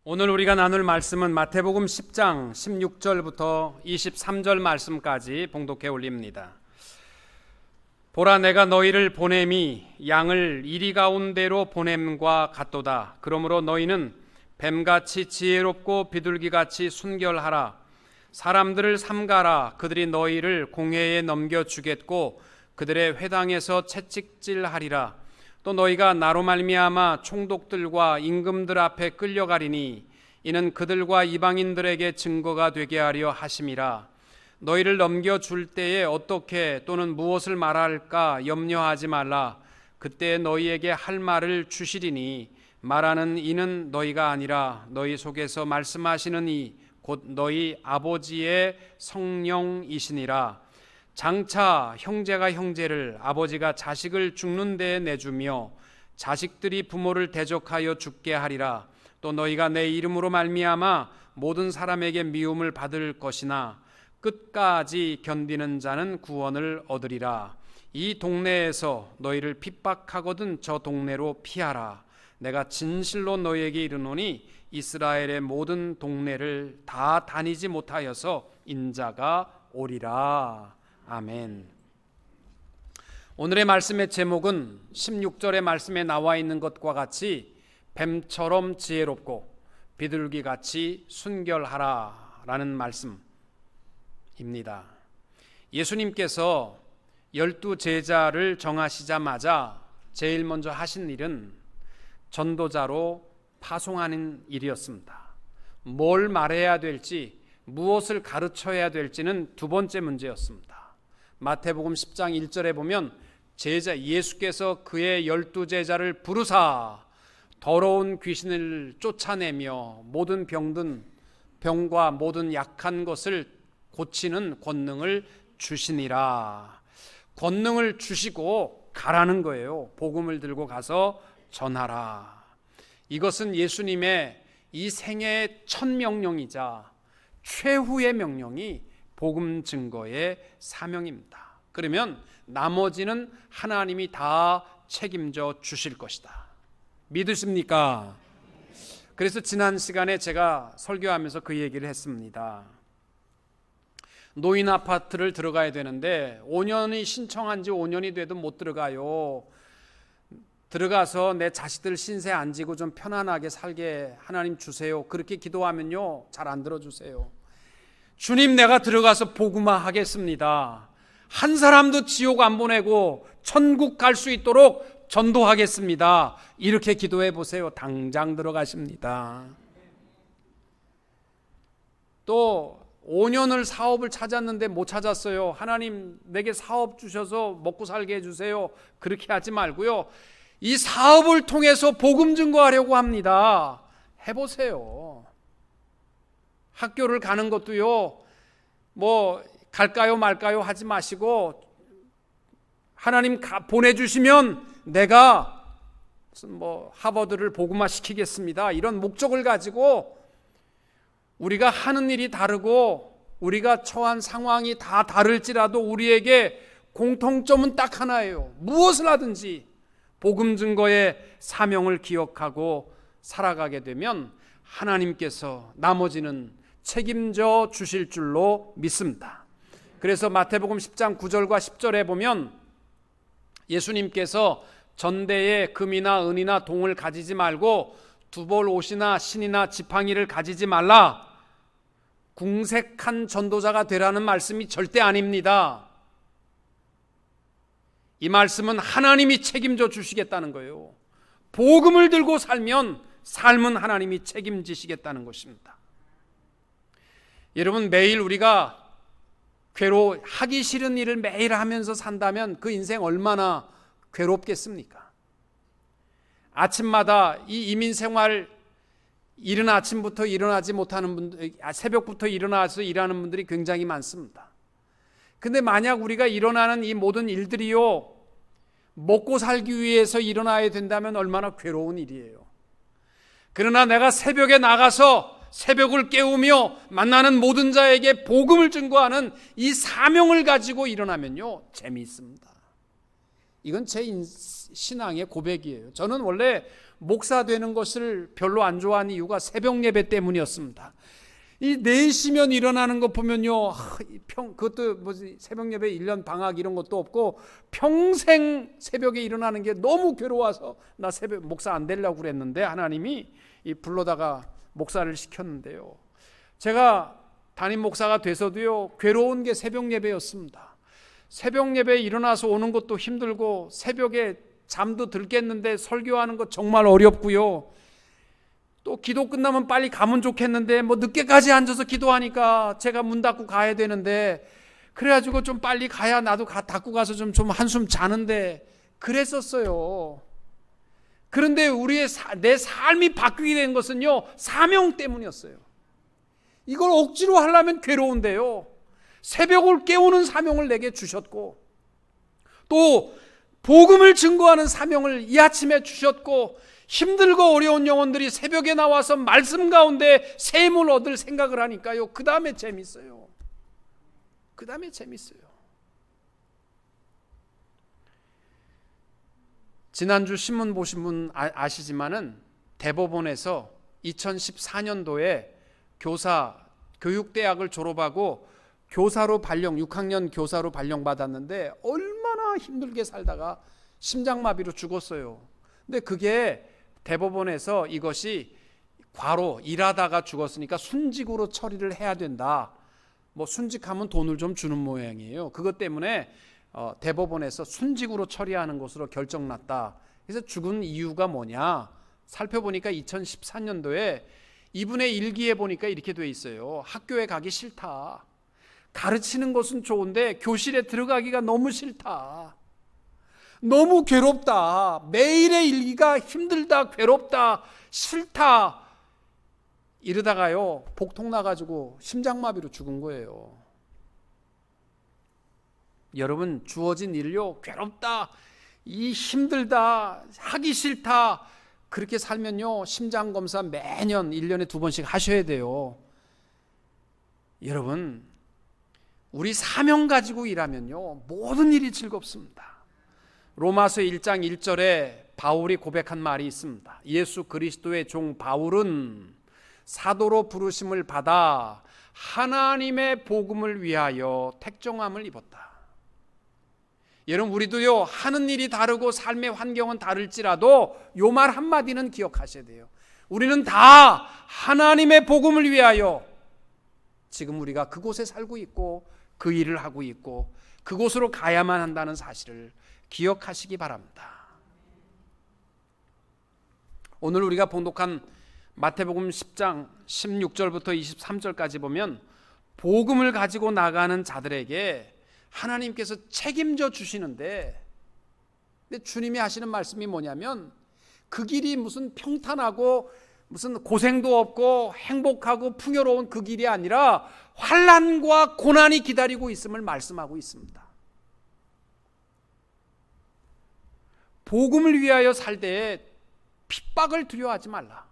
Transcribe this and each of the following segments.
오늘 우리가 나눌 말씀은 마태복음 10장 16절부터 23절 말씀까지 봉독해 올립니다. 보라, 내가 너희를 보냄이 양을 이리 가운데로 보냄과 같도다. 그러므로 너희는 뱀같이 지혜롭고 비둘기같이 순결하라. 사람들을 삼가라. 그들이 너희를 공회에 넘겨주겠고 그들의 회당에서 채찍질하리라. 또 너희가 나로 말미암아 총독들과 임금들 앞에 끌려가리니 이는 그들과 이방인들에게 증거가 되게 하려 하심이라. 너희를 넘겨줄 때에 어떻게 또는 무엇을 말할까 염려하지 말라. 그때 너희에게 할 말을 주시리니 말하는 이는 너희가 아니라 너희 속에서 말씀하시는 이 곧 너희 아버지의 성령이시니라. 장차 형제가 형제를, 아버지가 자식을 죽는 데에 내주며 자식들이 부모를 대적하여 죽게 하리라. 또 너희가 내 이름으로 말미암아 모든 사람에게 미움을 받을 것이나 끝까지 견디는 자는 구원을 얻으리라. 이 동네에서 너희를 핍박하거든 저 동네로 피하라. 내가 진실로 너희에게 이르노니 이스라엘의 모든 동네를 다 다니지 못하여서 인자가 오리라. 아멘. 오늘의 말씀의 제목은 16절의 말씀에 나와 있는 것과 같이 뱀처럼 지혜롭고 비둘기같이 순결하라 라는 말씀입니다. 예수님께서 12 제자를 정하시자마자 제일 먼저 하신 일은 전도자로 파송하는 일이었습니다. 뭘 말해야 될지, 무엇을 가르쳐야 될지는 두 번째 문제였습니다. 마태복음 10장 1절에 보면 예수께서 그의 12 제자를 부르사 더러운 귀신을 쫓아내며 모든 병과 모든 약한 것을 고치는 권능을 주시니라. 권능을 주시고 가라는 거예요. 복음을 들고 가서 전하라. 이것은 예수님의 이 생애의 첫 명령이자 최후의 명령이 복음 증거의 사명입니다. 그러면 나머지는 하나님이 다 책임져 주실 것이다. 믿으십니까? 그래서 지난 시간에 제가 설교하면서 그 얘기를 했습니다. 노인 아파트를 들어가야 되는데 5년이 신청한 지 5년이 돼도 못 들어가요. 들어가서 내 자식들 신세 안 지고 좀 편안하게 살게 하나님 주세요. 그렇게 기도하면요, 잘 안 들어주세요. 주님, 내가 들어가서 복음화 하겠습니다. 한 사람도 지옥 안 보내고 천국 갈 수 있도록 전도하겠습니다. 이렇게 기도해 보세요. 당장 들어가십니다. 또 5년을 사업을 찾았는데 못 찾았어요. 하나님, 내게 사업 주셔서 먹고 살게 해주세요. 그렇게 하지 말고요, 이 사업을 통해서 복음 증거하려고 합니다. 해보세요. 학교를 가는 것도요, 뭐 갈까요 말까요 하지 마시고 하나님 보내주시면 내가 무슨 뭐 하버드를 복음화 시키겠습니다, 이런 목적을 가지고 우리가 하는 일이 다르고 우리가 처한 상황이 다 다를지라도 우리에게 공통점은 딱 하나예요. 무엇을 하든지 복음 증거의 사명을 기억하고 살아가게 되면 하나님께서 나머지는 책임져 주실 줄로 믿습니다. 그래서 마태복음 10장 9절과 10절에 보면 예수님께서 전대에 금이나 은이나 동을 가지지 말고 두벌 옷이나 신이나 지팡이를 가지지 말라. 궁색한 전도자가 되라는 말씀이 절대 아닙니다. 이 말씀은 하나님이 책임져 주시겠다는 거예요. 복음을 들고 살면 삶은 하나님이 책임지시겠다는 것입니다. 여러분, 매일 우리가 하기 싫은 일을 매일 하면서 산다면 그 인생 얼마나 괴롭겠습니까? 아침마다 이 이민생활 이른 아침부터 일어나지 못하는 분들, 새벽부터 일어나서 일하는 분들이 굉장히 많습니다. 근데 만약 우리가 일어나는 이 모든 일들이요, 먹고 살기 위해서 일어나야 된다면 얼마나 괴로운 일이에요. 그러나 내가 새벽에 나가서 새벽을 깨우며 만나는 모든 자에게 복음을 증거하는 이 사명을 가지고 일어나면요, 재미있습니다. 이건 제 신앙의 고백이에요. 저는 원래 목사 되는 것을 별로 안 좋아하는 이유가 새벽 예배 때문이었습니다. 이 4시면 일어나는 거 보면요, 그것도 새벽 예배 1년 방학 이런 것도 없고 평생 새벽에 일어나는 게 너무 괴로워서 나 새벽 목사 안 되려고 그랬는데 하나님이 불러다가 목사를 시켰는데요. 제가 담임 목사가 돼서도요, 괴로운 게 새벽 예배였습니다. 새벽 예배에 일어나서 오는 것도 힘들고 새벽에 잠도 들겠는데 설교하는 거 정말 어렵고요. 또 기도 끝나면 빨리 가면 좋겠는데 늦게까지 앉아서 기도하니까 제가 문 닫고 가야 되는데, 그래가지고 좀 빨리 가야 나도 닫고 가서 좀 한숨 자는데 그랬었어요. 그런데 내 삶이 바뀌게 된 것은요, 사명 때문이었어요. 이걸 억지로 하려면 괴로운데요, 새벽을 깨우는 사명을 내게 주셨고 또 복음을 증거하는 사명을 이 아침에 주셨고, 힘들고 어려운 영혼들이 새벽에 나와서 말씀 가운데 새 힘을 얻을 생각을 하니까요, 그 다음에 재밌어요. 그 다음에 재밌어요. 지난주 신문 보신 분 아시지만은 대법원에서 2014년도에 교육대학을 졸업하고 교사로 6학년 교사로 발령받았는데 얼마나 힘들게 살다가 심장마비로 죽었어요. 근데 그게 대법원에서 이것이 과로 일하다가 죽었으니까 순직으로 처리를 해야 된다. 순직하면 돈을 좀 주는 모양이에요. 그것 때문에 대법원에서 순직으로 처리하는 것으로 결정났다. 그래서 죽은 이유가 뭐냐? 살펴보니까 2014년도에 이분의 일기에 보니까 이렇게 돼 있어요. 학교에 가기 싫다. 가르치는 것은 좋은데 교실에 들어가기가 너무 싫다. 너무 괴롭다. 매일의 일기가 힘들다, 괴롭다, 싫다. 이러다가요, 복통 나가지고 심장마비로 죽은 거예요. 여러분, 주어진 일요, 괴롭다, 힘들다, 하기 싫다, 그렇게 살면요, 심장검사 매년 1년에 2번씩 하셔야 돼요. 여러분, 우리 사명 가지고 일하면요, 모든 일이 즐겁습니다. 로마서 1장 1절에 바울이 고백한 말이 있습니다. 예수 그리스도의 종 바울은 사도로 부르심을 받아 하나님의 복음을 위하여 택정함을 입었다. 여러분, 우리도요, 하는 일이 다르고 삶의 환경은 다를지라도 요 말 한마디는 기억하셔야 돼요. 우리는 다 하나님의 복음을 위하여 지금 우리가 그곳에 살고 있고 그 일을 하고 있고 그곳으로 가야만 한다는 사실을 기억하시기 바랍니다. 오늘 우리가 봉독한 마태복음 10장 16절부터 23절까지 보면 복음을 가지고 나가는 자들에게 하나님께서 책임져 주시는데, 근데 주님이 하시는 말씀이 뭐냐면 그 길이 무슨 평탄하고 무슨 고생도 없고 행복하고 풍요로운 그 길이 아니라 환난과 고난이 기다리고 있음을 말씀하고 있습니다. 복음을 위하여 살 때에 핍박을 두려워하지 말라.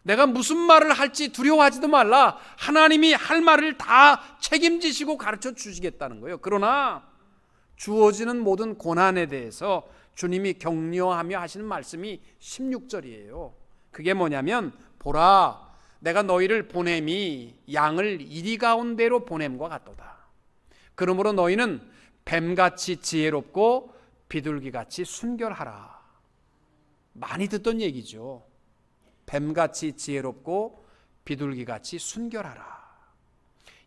내가 무슨 말을 할지 두려워하지도 말라. 하나님이 할 말을 다 책임지시고 가르쳐 주시겠다는 거예요. 그러나 주어지는 모든 고난에 대해서 주님이 격려하며 하시는 말씀이 16절이에요. 그게 뭐냐면, 보라, 내가 너희를 보냄이 양을 이리 가운데로 보냄과 같도다. 그러므로 너희는 뱀같이 지혜롭고 비둘기같이 순결하라. 많이 듣던 얘기죠. 뱀같이 지혜롭고 비둘기같이 순결하라.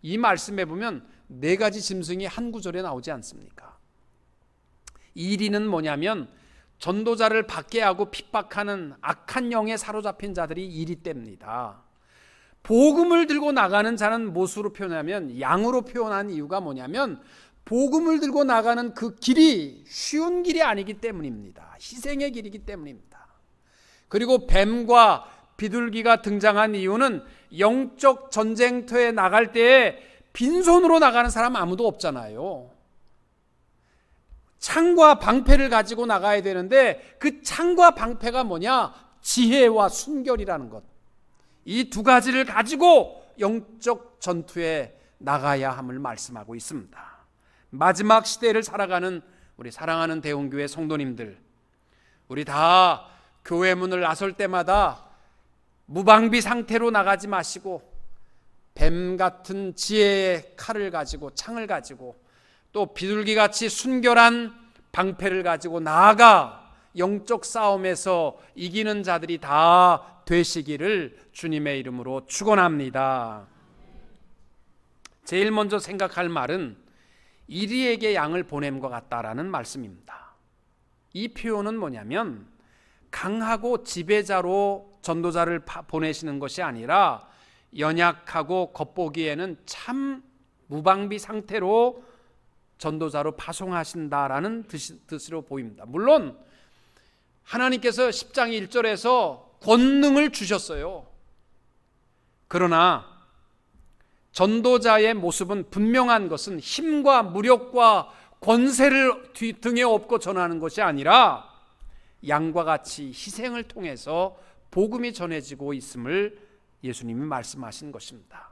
이 말씀에 보면 4가지 짐승이 한 구절에 나오지 않습니까? 1위는 뭐냐면 전도자를 박해하고 핍박하는 악한 영에 사로잡힌 자들이 1위 때입니다. 복음을 들고 나가는 자는 무엇으로 표현하면 양으로 표현한 이유가 뭐냐면 복음을 들고 나가는 그 길이 쉬운 길이 아니기 때문입니다. 희생의 길이기 때문입니다. 그리고 뱀과 비둘기가 등장한 이유는 영적 전쟁터에 나갈 때에 빈손으로 나가는 사람 아무도 없잖아요. 창과 방패를 가지고 나가야 되는데 그 창과 방패가 뭐냐? 지혜와 순결이라는 것. 이 2가지를 가지고 영적 전투에 나가야 함을 말씀하고 있습니다. 마지막 시대를 살아가는 우리 사랑하는 대웅교회 성도님들, 우리 다 교회 문을 나설 때마다 무방비 상태로 나가지 마시고 뱀 같은 지혜의 칼을 가지고 창을 가지고 또 비둘기같이 순결한 방패를 가지고 나아가 영적 싸움에서 이기는 자들이 다 되시기를 주님의 이름으로 축원합니다. 제일 먼저 생각할 말은 이리에게 양을 보냄 것 같다라는 말씀입니다. 이 표현은 뭐냐면 강하고 지배자로 전도자를 보내시는 것이 아니라 연약하고 겉보기에는 참 무방비 상태로 전도자로 파송하신다라는 뜻으로 보입니다. 물론 하나님께서 10장 1절에서 권능을 주셨어요. 그러나 전도자의 모습은 분명한 것은 힘과 무력과 권세를 등에 업고 전하는 것이 아니라 양과 같이 희생을 통해서 복음이 전해지고 있음을 예수님이 말씀하신 것입니다.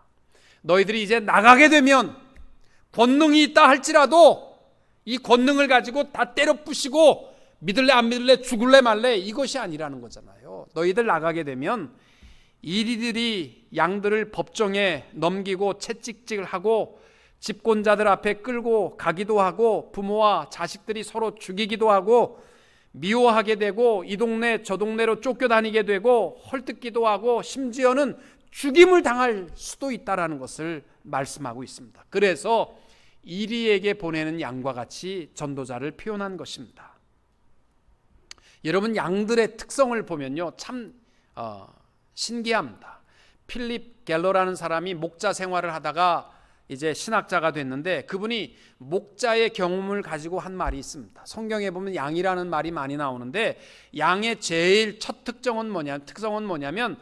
너희들이 이제 나가게 되면 권능이 있다 할지라도 이 권능을 가지고 다 때려 부시고 믿을래 안 믿을래 죽을래 말래 이것이 아니라는 거잖아요. 너희들 나가게 되면 이리들이 양들을 법정에 넘기고 채찍질을 하고 집권자들 앞에 끌고 가기도 하고 부모와 자식들이 서로 죽이기도 하고 미워하게 되고 이 동네 저 동네로 쫓겨다니게 되고 헐뜯기도 하고 심지어는 죽임을 당할 수도 있다라는 것을 말씀하고 있습니다. 그래서 이리에게 보내는 양과 같이 전도자를 표현한 것입니다. 여러분 양들의 특성을 보면요 참 신기합니다. 필립 갤러라는 사람이 목자 생활을 하다가 이제 신학자가 됐는데 그분이 목자의 경험을 가지고 한 말이 있습니다. 성경에 보면 양이라는 말이 많이 나오는데 양의 제일 첫 특성은 뭐냐면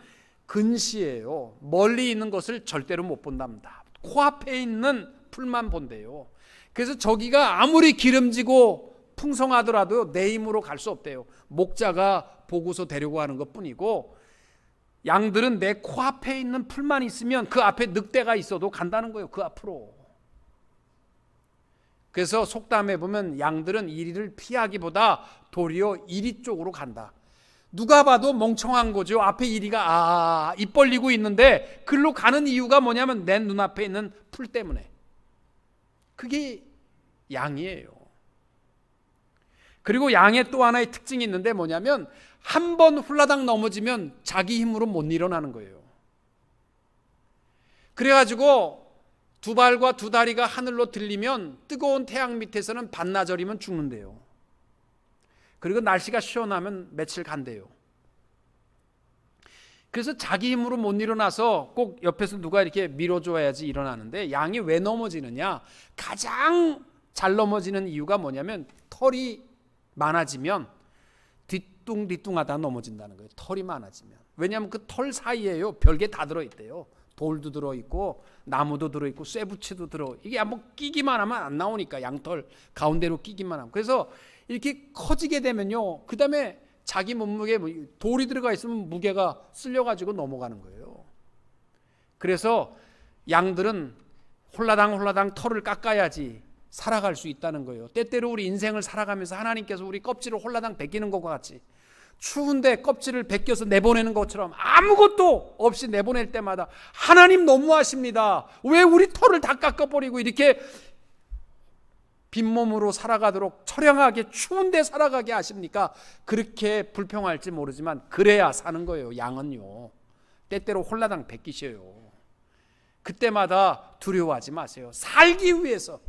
근시예요. 멀리 있는 것을 절대로 못 본답니다. 코앞에 있는 풀만 본대요. 그래서 저기가 아무리 기름지고 풍성하더라도 내 힘으로 갈 수 없대요. 목자가 보고서 데리고 가는 것뿐이고 양들은 내 코앞에 있는 풀만 있으면 그 앞에 늑대가 있어도 간다는 거예요. 그 앞으로. 그래서 속담에 보면 양들은 이리를 피하기보다 도리어 이리 쪽으로 간다. 누가 봐도 멍청한 거죠. 앞에 이리가 입 벌리고 있는데 글로 가는 이유가 뭐냐면 내 눈앞에 있는 풀 때문에. 그게 양이에요. 그리고 양의 또 하나의 특징이 있는데 뭐냐면 한 번 훌라당 넘어지면 자기 힘으로 못 일어나는 거예요. 그래가지고 두 발과 두 다리가 하늘로 들리면 뜨거운 태양 밑에서는 반나절이면 죽는데요. 그리고 날씨가 시원하면 며칠 간대요. 그래서 자기 힘으로 못 일어나서 꼭 옆에서 누가 이렇게 밀어줘야지 일어나는데 양이 왜 넘어지느냐? 가장 잘 넘어지는 이유가 뭐냐면 털이 많아지면 뒤뚱뒤뚱하다 넘어진다는 거예요. 털이 많아지면. 왜냐하면 그 털 사이에요 별게 다 들어있대요. 돌도 들어있고 나무도 들어있고 쇠붙이도 이게 한번 끼기만 하면 안 나오니까 양털 가운데로 끼기만 하면. 그래서 이렇게 커지게 되면요 그 다음에 자기 몸무게 돌이 들어가 있으면 무게가 쓸려가지고 넘어가는 거예요. 그래서 양들은 홀라당 털을 깎아야지 살아갈 수 있다는 거예요. 때때로 우리 인생을 살아가면서 하나님께서 우리 껍질을 홀라당 벗기는 것과 같이 추운데 껍질을 벗겨서 내보내는 것처럼 아무것도 없이 내보낼 때마다 하나님 너무하십니다. 왜 우리 털을 다 깎아버리고 이렇게 빈몸으로 살아가도록 처량하게 추운데 살아가게 하십니까? 그렇게 불평할지 모르지만 그래야 사는 거예요. 양은요 때때로 홀라당 벗기셔요. 그때마다 두려워하지 마세요. 살기 위해서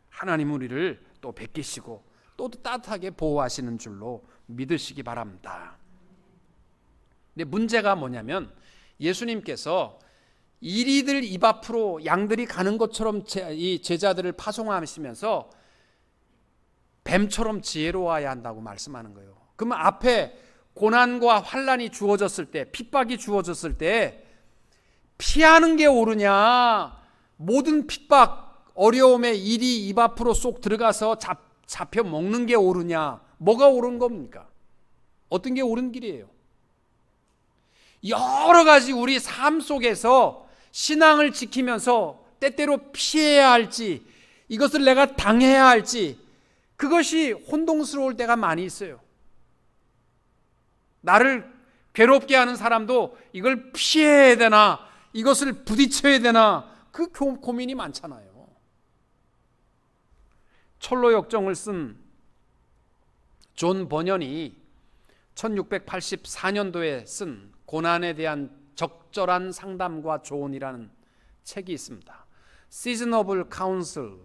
하나님 우리를 또 베끼시고 또 따뜻하게 보호하시는 줄로 믿으시기 바랍니다. 근데 문제가 뭐냐면 예수님께서 이리들 입 앞으로 양들이 가는 것처럼 이 제자들을 파송하시면서 뱀처럼 지혜로워야 한다고 말씀하는 거예요. 그러면 앞에 고난과 환난이 주어졌을 때, 핍박이 주어졌을 때 피하는 게 옳으냐, 모든 핍박 어려움에 일이 입 앞으로 쏙 들어가서 잡혀 먹는 게 옳으냐, 뭐가 옳은 겁니까? 어떤 게 옳은 길이에요? 여러 가지 우리 삶 속에서 신앙을 지키면서 때때로 피해야 할지, 이것을 내가 당해야 할지, 그것이 혼동스러울 때가 많이 있어요. 나를 괴롭게 하는 사람도 이걸 피해야 되나, 이것을 부딪혀야 되나, 그 고민이 많잖아요. 철로 역정을 쓴 존 버년이 1684년도에 쓴 고난에 대한 적절한 상담과 조언이라는 책이 있습니다. Seasonable Counsel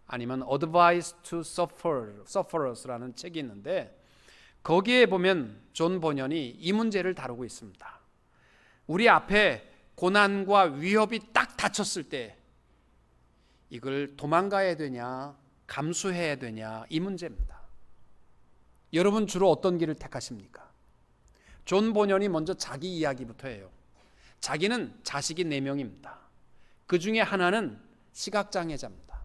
아니면 Advice to Sufferers라는 책이 있는데, 거기에 보면 존 버년이 이 문제를 다루고 있습니다. 우리 앞에 고난과 위협이 딱 닥쳤을 때 이걸 도망가야 되냐, 감수해야 되냐, 이 문제입니다. 여러분 주로 어떤 길을 택하십니까? 존 버년이 먼저 자기 이야기부터 해요. 자기는 자식이 4명입니다. 그 중에 하나는 시각장애자입니다.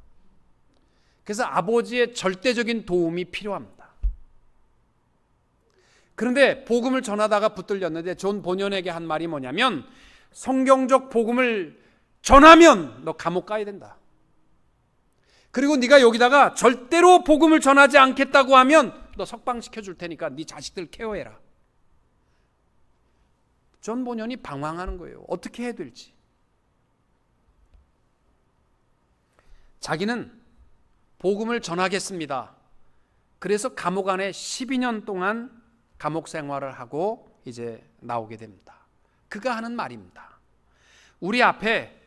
그래서 아버지의 절대적인 도움이 필요합니다. 그런데 복음을 전하다가 붙들렸는데 존 버년에게 한 말이 뭐냐면, 성경적 복음을 전하면 너 감옥 가야 된다. 그리고 네가 여기다가 절대로 복음을 전하지 않겠다고 하면 너 석방시켜 줄 테니까 네 자식들 케어해라. 존 버년이 방황하는 거예요. 어떻게 해야 될지. 자기는 복음을 전하겠습니다. 그래서 감옥 안에 12년 동안 감옥 생활을 하고 이제 나오게 됩니다. 그가 하는 말입니다. 우리 앞에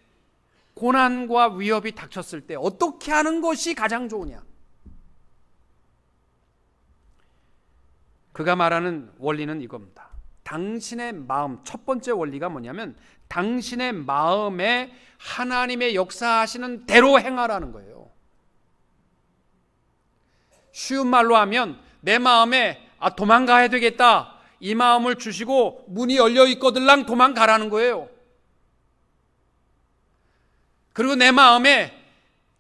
고난과 위협이 닥쳤을 때 어떻게 하는 것이 가장 좋으냐? 그가 말하는 원리는 이겁니다. 당신의 마음, 첫 번째 원리가 뭐냐면 당신의 마음에 하나님의 역사하시는 대로 행하라는 거예요. 쉬운 말로 하면 내 마음에 도망가야 되겠다, 이 마음을 주시고 문이 열려 있거들랑 도망가라는 거예요. 그리고 내 마음에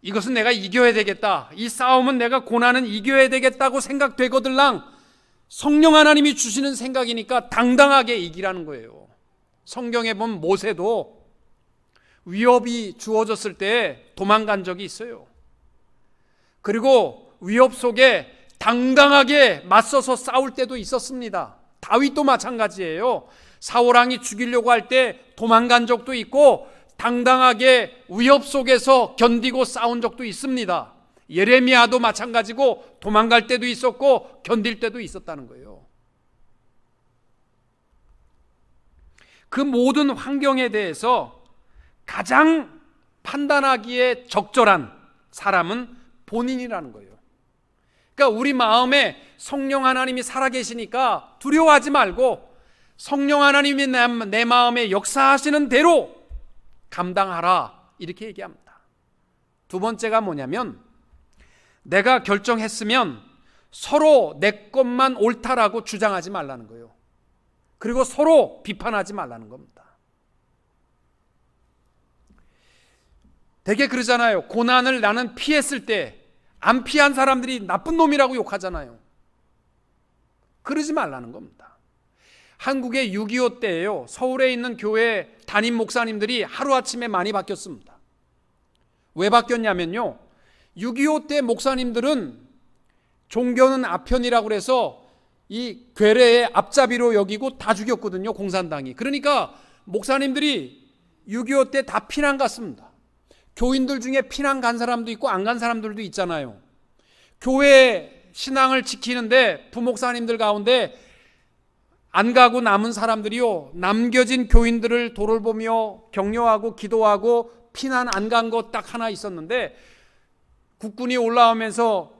이것은 내가 이겨야 되겠다, 이 싸움은 내가 고난은 이겨야 되겠다고 생각되거들랑 성령 하나님이 주시는 생각이니까 당당하게 이기라는 거예요. 성경에 보면 모세도 위협이 주어졌을 때 도망간 적이 있어요. 그리고 위협 속에 당당하게 맞서서 싸울 때도 있었습니다. 다윗도 마찬가지예요. 사울왕이 죽이려고 할 때 도망간 적도 있고 당당하게 위협 속에서 견디고 싸운 적도 있습니다. 예레미야도 마찬가지고 도망갈 때도 있었고 견딜 때도 있었다는 거예요. 그 모든 환경에 대해서 가장 판단하기에 적절한 사람은 본인이라는 거예요. 그러니까 우리 마음에 성령 하나님이 살아계시니까 두려워하지 말고 성령 하나님이 내 마음에 역사하시는 대로 감당하라, 이렇게 얘기합니다. 두 번째가 뭐냐면 내가 결정했으면 서로 내 것만 옳다라고 주장하지 말라는 거예요. 그리고 서로 비판하지 말라는 겁니다. 되게 그러잖아요. 고난을 나는 피했을 때 안 피한 사람들이 나쁜 놈이라고 욕하잖아요. 그러지 말라는 겁니다. 한국의 6.25 때예요. 서울에 있는 교회 담임 목사님들이 하루아침에 많이 바뀌었습니다. 왜 바뀌었냐면요, 6.25 때 목사님들은 종교는 아편이라고 그래서 이 괴뢰의 앞잡이로 여기고 다 죽였거든요, 공산당이. 그러니까 목사님들이 6.25 때 다 피난 갔습니다. 교인들 중에 피난 간 사람도 있고 안 간 사람들도 있잖아요. 교회 신앙을 지키는데 부목사님들 가운데 안 가고 남은 사람들이요, 남겨진 교인들을 돌아보며 격려하고 기도하고 피난 안 간 거 딱 하나 있었는데, 국군이 올라오면서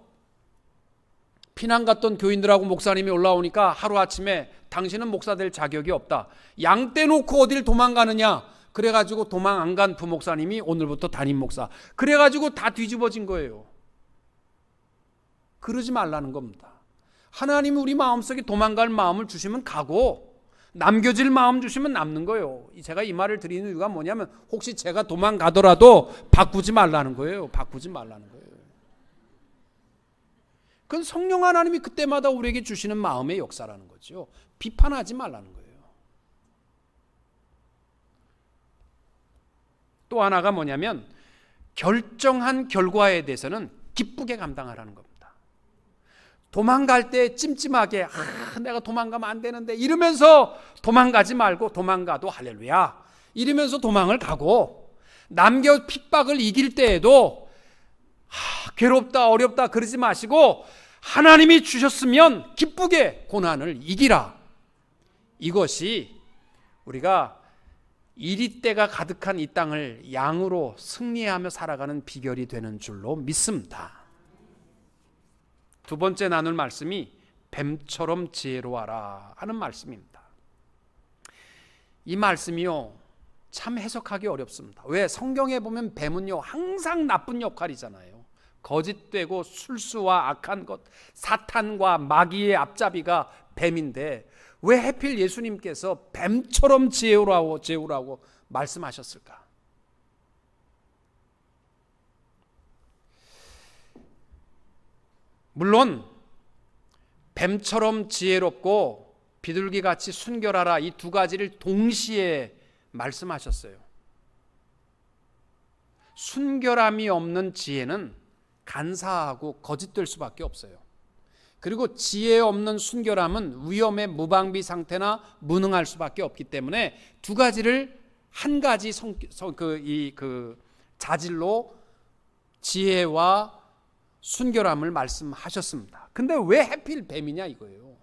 피난 갔던 교인들하고 목사님이 올라오니까 하루아침에 당신은 목사 될 자격이 없다, 양 떼놓고 어딜 도망가느냐, 그래가지고 도망 안 간 부목사님이 오늘부터 담임 목사, 그래가지고 다 뒤집어진 거예요. 그러지 말라는 겁니다. 하나님이 우리 마음속에 도망갈 마음을 주시면 가고 남겨질 마음 주시면 남는 거예요. 제가 이 말을 드리는 이유가 뭐냐면 혹시 제가 도망가더라도 바꾸지 말라는 거예요. 바꾸지 말라는 거예요. 그건 성령 하나님이 그때마다 우리에게 주시는 마음의 역사라는 거죠. 비판하지 말라는 거예요. 또 하나가 뭐냐면 결정한 결과에 대해서는 기쁘게 감당하라는 겁니다. 도망갈 때 찜찜하게 내가 도망가면 안 되는데 이러면서 도망가지 말고, 도망가도 할렐루야 이러면서 도망을 가고, 남겨 핍박을 이길 때에도 괴롭다 어렵다 그러지 마시고 하나님이 주셨으면 기쁘게 고난을 이기라. 이것이 우리가 이리때가 가득한 이 땅을 양으로 승리하며 살아가는 비결이 되는 줄로 믿습니다. 두 번째 나눌 말씀이 뱀처럼 지혜로워라 하는 말씀입니다. 이 말씀이요 참 해석하기 어렵습니다. 왜? 성경에 보면 뱀은요 항상 나쁜 역할이잖아요. 거짓되고 술수와 악한 것, 사탄과 마귀의 앞잡이가 뱀인데 왜 하필 예수님께서 뱀처럼 지혜로라고 말씀하셨을까? 물론 뱀처럼 지혜롭고 비둘기같이 순결하라, 이 두 가지를 동시에 말씀하셨어요. 순결함이 없는 지혜는 간사하고 거짓될 수밖에 없어요. 그리고 지혜 없는 순결함은 위험의 무방비 상태나 무능할 수밖에 없기 때문에 두 가지를 한 가지 자질로 지혜와 순결함을 말씀하셨습니다. 근데 왜 하필 뱀이냐 이거예요.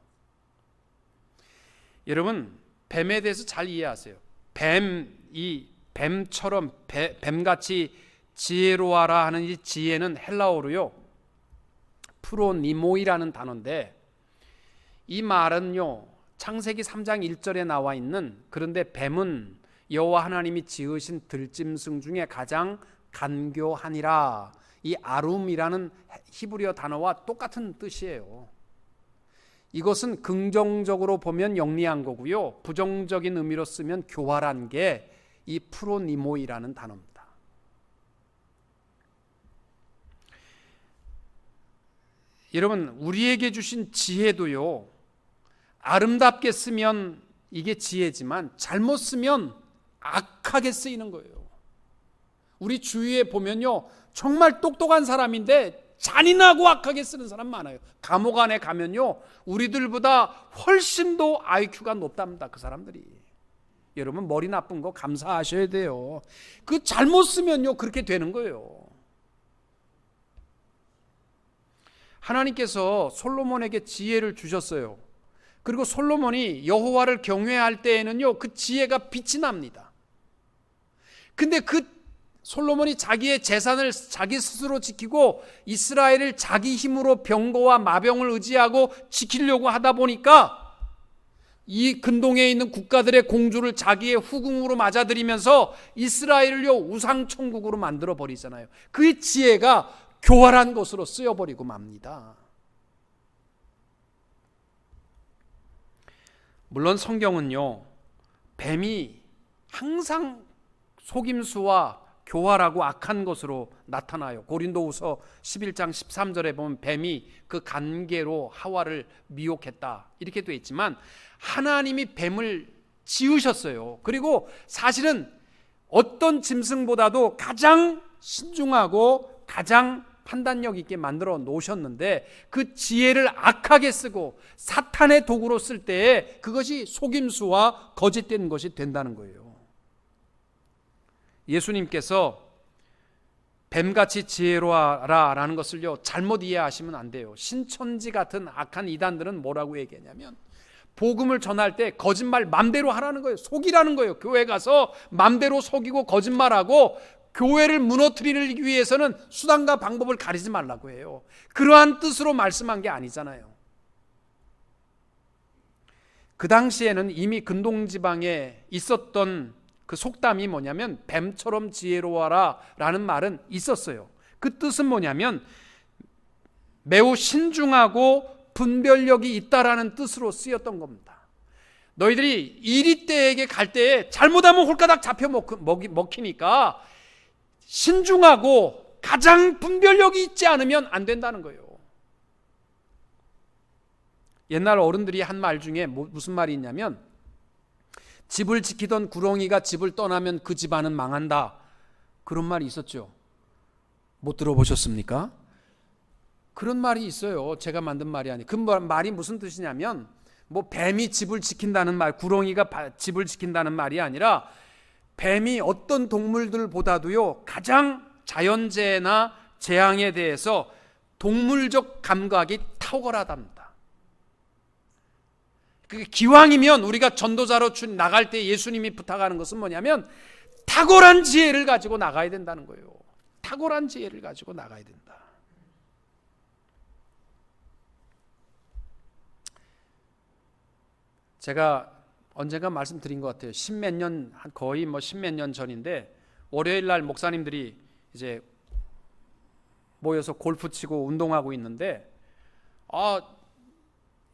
여러분, 뱀에 대해서 잘 이해하세요. 뱀처럼 뱀같이 지혜로워라 하는 이 지혜는 헬라어로요 프로니모이라는 단어인데, 이 말은요 창세기 3장 1절에 나와 있는, 그런데 뱀은 여호와 하나님이 지으신 들짐승 중에 가장 간교하니라, 이 아룸이라는 히브리어 단어와 똑같은 뜻이에요. 이것은 긍정적으로 보면 영리한 거고요, 부정적인 의미로 쓰면 교활한 게 이 프로니모이라는 단어입니다. 여러분, 우리에게 주신 지혜도요 아름답게 쓰면 이게 지혜지만 잘못 쓰면 악하게 쓰이는 거예요. 우리 주위에 보면요 정말 똑똑한 사람인데 잔인하고 악하게 쓰는 사람 많아요. 감옥 안에 가면요 우리들보다 훨씬 더 IQ가 높답니다, 그 사람들이. 여러분, 머리 나쁜 거 감사하셔야 돼요. 그 잘못 쓰면요 그렇게 되는 거예요. 하나님께서 솔로몬에게 지혜를 주셨어요. 그리고 솔로몬이 여호와를 경외할 때에는요 그 지혜가 빛이 납니다. 근데 그 솔로몬이 자기의 재산을 자기 스스로 지키고 이스라엘을 자기 힘으로 병거와 마병을 의지하고 지키려고 하다 보니까 이 근동에 있는 국가들의 공주를 자기의 후궁으로 맞아들이면서 이스라엘을요 우상천국으로 만들어 버리잖아요. 그의 지혜가 교활한 것으로 쓰여버리고 맙니다. 물론 성경은요 뱀이 항상 속임수와 교활하고 악한 것으로 나타나요. 고린도후서 11장 13절에 보면 뱀이 그 간계로 하와를 미혹했다 이렇게 되어 있지만, 하나님이 뱀을 지으셨어요. 그리고 사실은 어떤 짐승보다도 가장 신중하고 가장 판단력 있게 만들어 놓으셨는데, 그 지혜를 악하게 쓰고 사탄의 도구로 쓸 때에 그것이 속임수와 거짓된 것이 된다는 거예요. 예수님께서 뱀같이 지혜로워라 라는 것을요 잘못 이해하시면 안 돼요. 신천지 같은 악한 이단들은 뭐라고 얘기하냐면, 복음을 전할 때 거짓말 맘대로 하라는 거예요. 속이라는 거예요. 교회 가서 맘대로 속이고 거짓말하고 교회를 무너뜨리기 위해서는 수단과 방법을 가리지 말라고 해요. 그러한 뜻으로 말씀한 게 아니잖아요. 그 당시에는 이미 근동지방에 있었던 그 속담이 뭐냐면 뱀처럼 지혜로워라 라는 말은 있었어요. 그 뜻은 뭐냐면 매우 신중하고 분별력이 있다라는 뜻으로 쓰였던 겁니다. 너희들이 이리떼에게 갈 때에 잘못하면 홀가닥 잡혀 먹히니까 신중하고 가장 분별력이 있지 않으면 안 된다는 거예요. 옛날 어른들이 한 말 중에 무슨 말이 있냐면, 집을 지키던 구렁이가 집을 떠나면 그 집안은 망한다, 그런 말이 있었죠. 못 들어보셨습니까? 그런 말이 있어요. 제가 만든 말이 아니에요. 그 말이 무슨 뜻이냐면 뭐 뱀이 집을 지킨다는 말, 구렁이가 집을 지킨다는 말이 아니라 뱀이 어떤 동물들보다도요 가장 자연재해나 재앙에 대해서 동물적 감각이 탁월하답니다. 기왕이면 우리가 전도자로 나갈 때 예수님이 부탁하는 것은 뭐냐면 탁월한 지혜를 가지고 나가야 된다는 거예요. 탁월한 지혜를 가지고 나가야 된다. 제가 언젠가 말씀드린 것 같아요. 십몇 년, 거의 십몇 년 전인데 월요일 날 목사님들이 이제 모여서 골프 치고 운동하고 있는데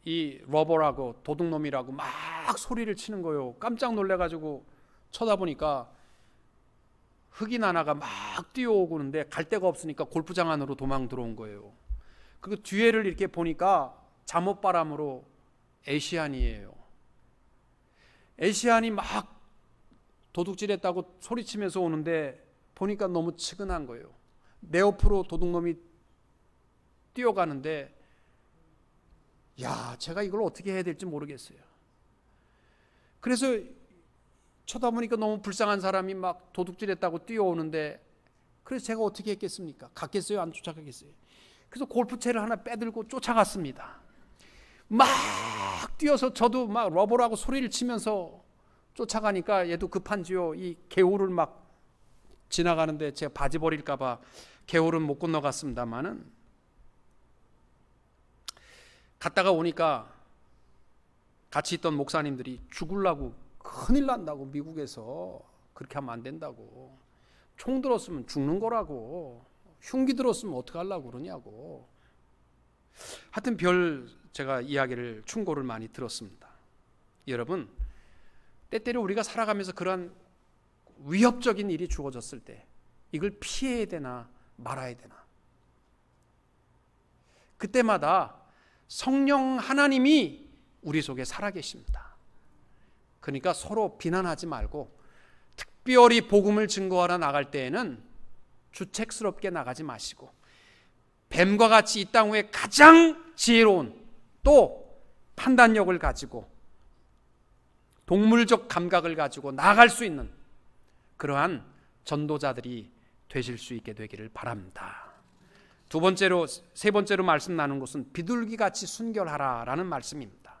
이 러버라고 도둑놈이라고 막 소리를 치는 거예요. 깜짝 놀래가지고 쳐다보니까 흑인 하나가 막 뛰어오고 있는데 갈 데가 없으니까 골프장 안으로 도망 들어온 거예요. 그리고 뒤에를 이렇게 보니까 잠옷바람으로 에이시안이에요. 에이시안이 막 도둑질했다고 소리치면서 오는데 보니까 너무 측은한 거예요. 내 옆으로 도둑놈이 뛰어가는데 제가 이걸 어떻게 해야 될지 모르겠어요. 그래서 쳐다보니까 너무 불쌍한 사람이 막 도둑질했다고 뛰어오는데 그래서 제가 어떻게 했겠습니까? 갔겠어요? 안 쫓아가겠어요? 그래서 골프채를 하나 빼들고 쫓아갔습니다. 막 뛰어서 저도 막 러버라고 소리를 치면서 쫓아가니까 얘도 급한지요. 이 개울을 막 지나가는데 제가 바지 버릴까 봐 개울은 못 건너갔습니다만은 갔다가 오니까 같이 있던 목사님들이 죽으려고 큰일 난다고 미국에서 그렇게 하면 안 된다고 총 들었으면 죽는 거라고 흉기 들었으면 어떡하려고 그러냐고 하여튼 제가 이야기를 충고를 많이 들었습니다. 여러분 때때로 우리가 살아가면서 그러한 위협적인 일이 주어졌을 때 이걸 피해야 되나 말아야 되나 그때마다 성령 하나님이 우리 속에 살아계십니다. 그러니까 서로 비난하지 말고 특별히 복음을 증거하러 나갈 때에는 주책스럽게 나가지 마시고 뱀과 같이 이 땅 위에 가장 지혜로운 또 판단력을 가지고 동물적 감각을 가지고 나아갈 수 있는 그러한 전도자들이 되실 수 있게 되기를 바랍니다. 세 번째로 말씀 나눈 것은 비둘기같이 순결하라라는 말씀입니다.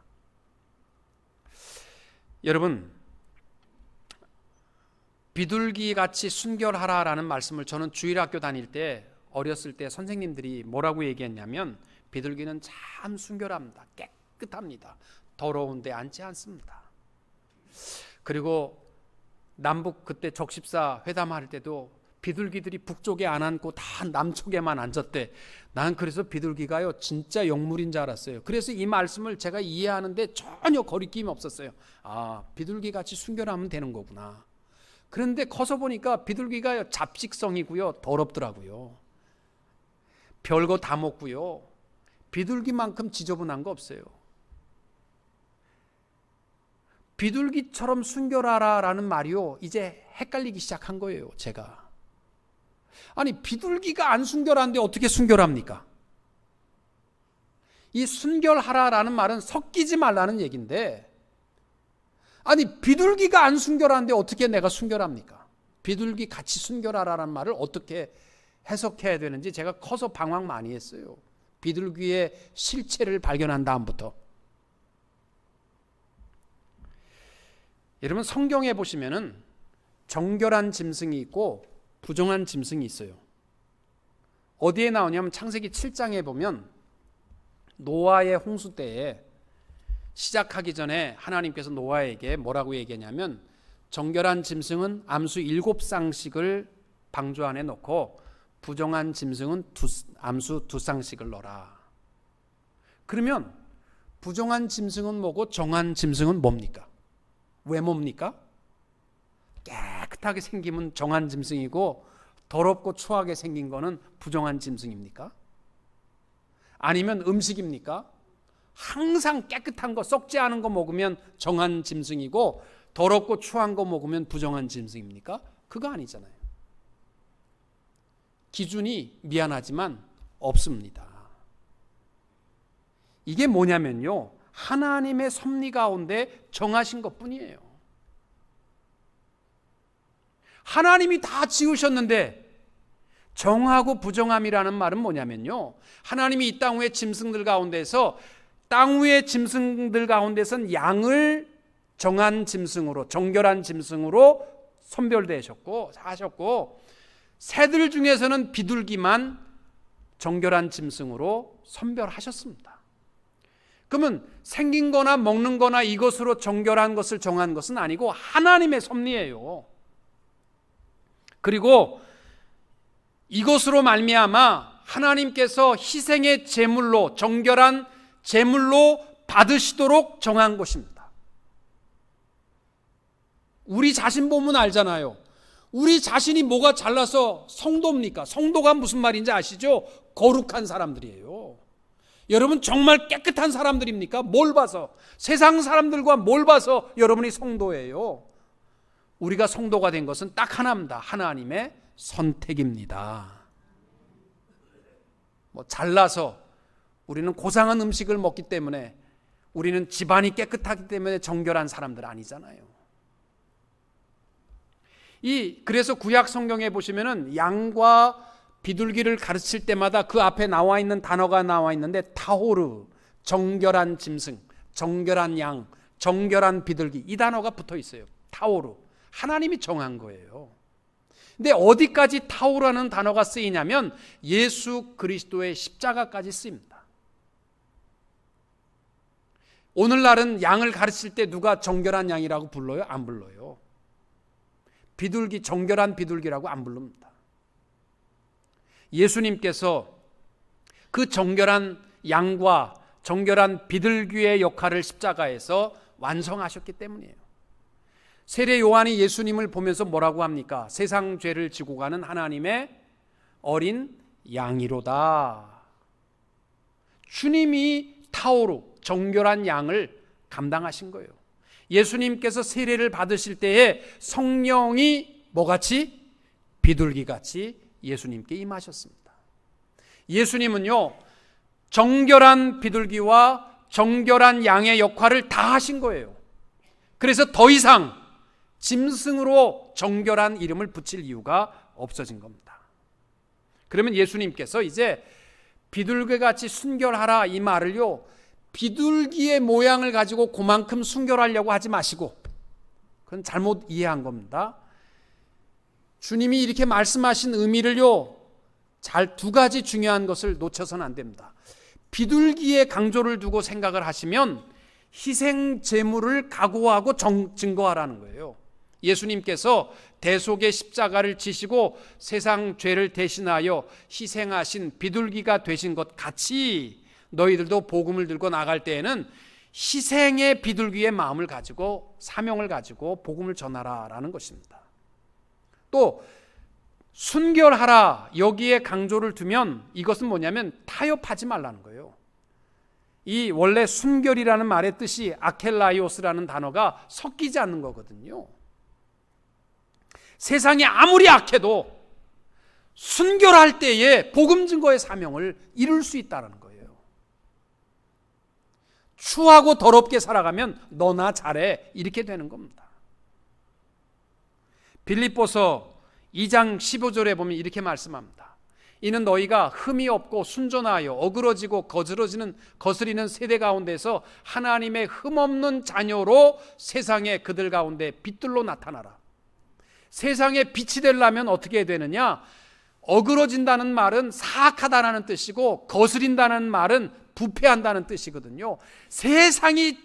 여러분, 비둘기같이 순결하라라는 말씀을 저는 주일학교 다닐 때 어렸을 때 선생님들이 뭐라고 얘기했냐면 비둘기는 참 순결합니다. 깨끗합니다. 더러운데 앉지 않습니다. 그리고 남북 그때 적십사 회담할 때도 비둘기들이 북쪽에 안 앉고 다 남쪽에만 앉았대. 난 그래서 비둘기가요 진짜 영물인 줄 알았어요. 그래서 이 말씀을 제가 이해하는데 전혀 거리낌이 없었어요. 비둘기같이 순결하면 되는 거구나. 그런데 커서 보니까 비둘기가 잡식성이고요 더럽더라고요. 별거 다 먹고요 비둘기만큼 지저분한 거 없어요. 비둘기처럼 순결하라라는 말이요 이제 헷갈리기 시작한 거예요. 제가 아니 비둘기가 안 순결한데 어떻게 순결합니까? 이 순결하라라는 말은 섞이지 말라는 얘기인데 아니 비둘기가 안 순결한데 어떻게 내가 순결합니까? 비둘기 같이 순결하라는 말을 어떻게 해석해야 되는지 제가 커서 방황 많이 했어요. 비둘기의 실체를 발견한 다음부터. 여러분 성경에 보시면은 정결한 짐승이 있고 부정한 짐승이 있어요. 어디에 나오냐면 창세기 7장에 보면 노아의 홍수 때에 시작하기 전에 하나님께서 노아에게 뭐라고 얘기했냐면 정결한 짐승은 암수 7쌍씩을 방주 안에 넣고 부정한 짐승은 암수 2쌍씩을 넣어라. 그러면 부정한 짐승은 뭐고 정한 짐승은 뭡니까? 왜 뭡니까? 깨끗하게 생기면 정한 짐승이고 더럽고 추하게 생긴 거는 부정한 짐승입니까? 아니면 음식입니까? 항상 깨끗한 거 썩지 않은 거 먹으면 정한 짐승이고 더럽고 추한 거 먹으면 부정한 짐승입니까? 그거 아니잖아요. 기준이 미안하지만 없습니다. 이게 뭐냐면요, 하나님의 섭리 가운데 정하신 것뿐이에요. 하나님이 다 지으셨는데 정하고 부정함이라는 말은 뭐냐면요, 하나님이 이 땅 위의 짐승들 가운데서 땅 위의 짐승들 가운데선 양을 정한 짐승으로, 정결한 짐승으로 선별되셨고 하셨고, 새들 중에서는 비둘기만 정결한 짐승으로 선별하셨습니다. 그러면 생긴 거나 먹는 거나 이것으로 정결한 것을 정한 것은 아니고 하나님의 섭리예요. 그리고 이것으로 말미암아 하나님께서 희생의 제물로, 정결한 제물로 받으시도록 정한 것입니다. 우리 자신 보면 알잖아요. 우리 자신이 뭐가 잘나서 성도입니까? 성도가 무슨 말인지 아시죠? 거룩한 사람들이에요. 여러분 정말 깨끗한 사람들입니까? 뭘 봐서? 세상 사람들과 뭘 봐서 여러분이 성도예요? 우리가 성도가 된 것은 딱 하나입니다. 하나님의 선택입니다. 잘나서 우리는 고상한 음식을 먹기 때문에, 우리는 집안이 깨끗하기 때문에 정결한 사람들 아니잖아요. 그래서 구약 성경에 보시면은 양과 비둘기를 가르칠 때마다 그 앞에 나와 있는 단어가 나와 있는데, 타호르, 정결한 짐승, 정결한 양, 정결한 비둘기, 이 단어가 붙어 있어요. 타호르, 하나님이 정한 거예요. 근데 어디까지 타호르라는 단어가 쓰이냐면 예수 그리스도의 십자가까지 쓰입니다. 오늘날은 양을 가르칠 때 누가 정결한 양이라고 불러요? 안 불러요. 비둘기, 정결한 비둘기라고 안 부릅니다. 예수님께서 그 정결한 양과 정결한 비둘기의 역할을 십자가에서 완성하셨기 때문이에요. 세례 요한이 예수님을 보면서 뭐라고 합니까? 세상 죄를 지고 가는 하나님의 어린 양이로다. 주님이 타오르, 정결한 양을 감당하신 거예요. 예수님께서 세례를 받으실 때에 성령이 뭐같이? 비둘기같이 예수님께 임하셨습니다. 예수님은요, 정결한 비둘기와 정결한 양의 역할을 다 하신 거예요. 그래서 더 이상 짐승으로 정결한 이름을 붙일 이유가 없어진 겁니다. 그러면 예수님께서 이제 비둘기같이 순결하라 이 말을요, 비둘기의 모양을 가지고 그만큼 순결하려고 하지 마시고, 그건 잘못 이해한 겁니다. 주님이 이렇게 말씀하신 의미를요, 두 가지 중요한 것을 놓쳐서는 안 됩니다. 비둘기의 강조를 두고 생각을 하시면 희생 제물을 각오하고 증거하라는 거예요. 예수님께서 대속의 십자가를 지시고 세상 죄를 대신하여 희생하신 비둘기가 되신 것 같이 너희들도 복음을 들고 나갈 때에는 희생의 비둘기의 마음을 가지고, 사명을 가지고 복음을 전하라라는 것입니다. 또 순결하라 여기에 강조를 두면 이것은 뭐냐면 타협하지 말라는 거예요. 이 원래 순결이라는 말의 뜻이 아켈라이오스라는 단어가 섞이지 않는 거거든요. 세상이 아무리 악해도 순결할 때에 복음 증거의 사명을 이룰 수 있다는 거예요. 추하고 더럽게 살아가면 너나 잘해 이렇게 되는 겁니다. 빌립보서 2장 15절에 보면 이렇게 말씀합니다. 이는 너희가 흠이 없고 순전하여 어그러지고 거스리는 세대 가운데서 하나님의 흠없는 자녀로 세상에 그들 가운데 빛들로 나타나라. 세상에 빛이 되려면 어떻게 되느냐? 어그러진다는 말은 사악하다는 뜻이고, 거스린다는 말은 부패한다는 뜻이거든요. 세상이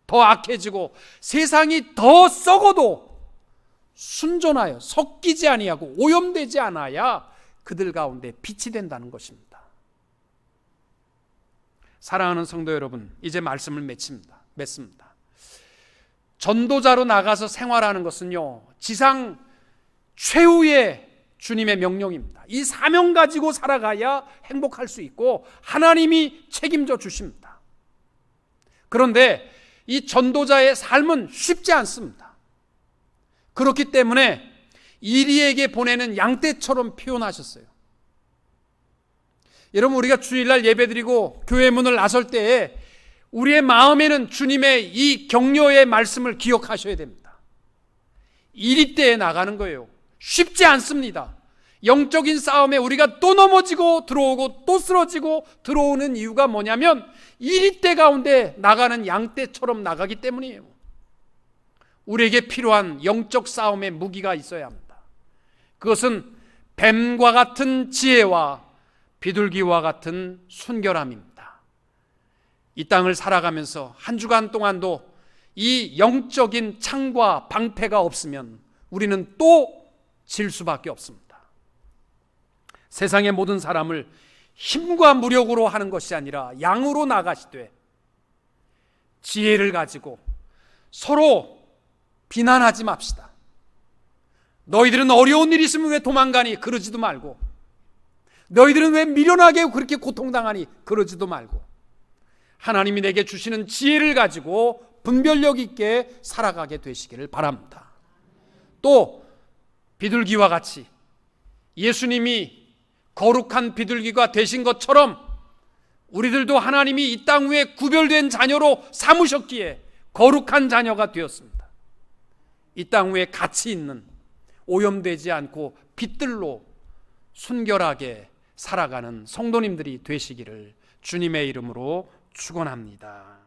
더 악해지고 세상이 더 썩어도 순전하여 섞이지 아니하고 오염되지 않아야 그들 가운데 빛이 된다는 것입니다. 사랑하는 성도 여러분, 이제 말씀을 맺습니다. 전도자로 나가서 생활하는 것은요, 지상 최후의 주님의 명령입니다. 이 사명 가지고 살아가야 행복할 수 있고 하나님이 책임져 주십니다. 그런데 이 전도자의 삶은 쉽지 않습니다. 그렇기 때문에 이리에게 보내는 양떼처럼 표현하셨어요. 여러분, 우리가 주일날 예배드리고 교회 문을 나설 때에 우리의 마음에는 주님의 이 격려의 말씀을 기억하셔야 됩니다. 이리때에 나가는 거예요. 쉽지 않습니다. 영적인 싸움에 우리가 또 넘어지고 들어오고 또 쓰러지고 들어오는 이유가 뭐냐면 이리때 가운데 나가는 양떼처럼 나가기 때문이에요. 우리에게 필요한 영적 싸움의 무기가 있어야 합니다. 그것은 뱀과 같은 지혜와 비둘기와 같은 순결함입니다. 이 땅을 살아가면서 한 주간 동안도 이 영적인 창과 방패가 없으면 우리는 또 질 수밖에 없습니다. 세상의 모든 사람을 힘과 무력으로 하는 것이 아니라 양으로 나가시되 지혜를 가지고 서로 비난하지 맙시다. 너희들은 어려운 일이 있으면 왜 도망가니? 그러지도 말고, 너희들은 왜 미련하게 그렇게 고통당하니? 그러지도 말고, 하나님이 내게 주시는 지혜를 가지고 분별력 있게 살아가게 되시기를 바랍니다. 또 비둘기와 같이 예수님이 거룩한 비둘기가 되신 것처럼 우리들도 하나님이 이 땅 위에 구별된 자녀로 삼으셨기에 거룩한 자녀가 되었습니다. 이 땅 위에 가치 있는, 오염되지 않고 빛들로 순결하게 살아가는 성도님들이 되시기를 주님의 이름으로 축원합니다.